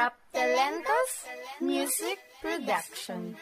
Rap Talentos Music Production.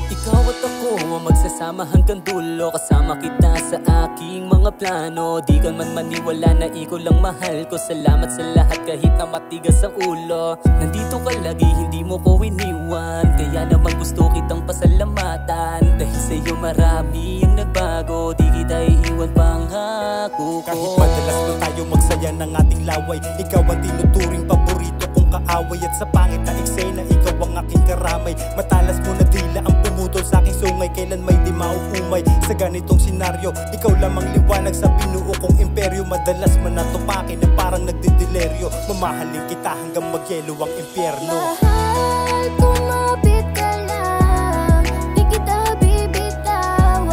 Ikaw at ako magsasama hanggang dulo. Kasama kita sa aking mga plano. Di ka man maniwala na ikaw lang mahal ko. Salamat sa lahat kahit na matigas ang ulo. Nandito ka lagi, hindi mo ko iniwan. Kaya naman gusto kitang pasalamatan. Dahil sa'yo marami ang nagbago. Di kita iiwan pangako ko. Kahit madalas na tayo magsaya ng ating laway, ikaw ang tinuturing paborito kong kaaway. At sa pangit na eksena, ikaw ang aking karamay. Matalas mo na dila ang pumutol sa aking sungay. Kailan may di mauumay sa ganitong senaryo. Ikaw lamang liwanag sa binuo kong imperyo. Madalas man natupakin na parang nagdidileryo. Mamahalin kita hanggang magyelo ang impyerno. Mahal, kumapit ka lang, di kita bibitawan.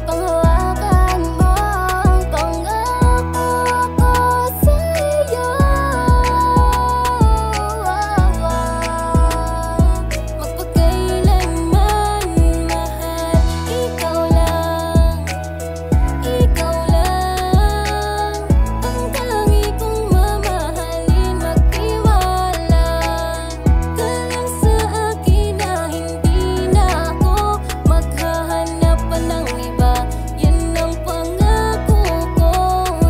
Panghawakan mo ang pangako ko sa'yo. Magpakailanman, mahal, ikaw lang. Ikaw lang ang tangi kong mamahalin, magtiwala ka lang sa akin na hindi na ako maghahanap pa ng iba. Yan ang pangako ko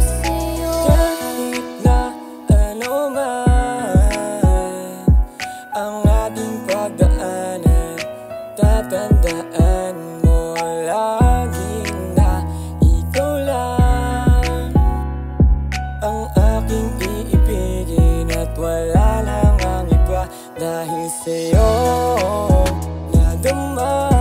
sa'yo. Kahit na ano man ang ating pagdaanan, tatandaan mo laging na ikaw lang ang aking iibigin. At wala lang ang iba. Dahil sa'yo nadama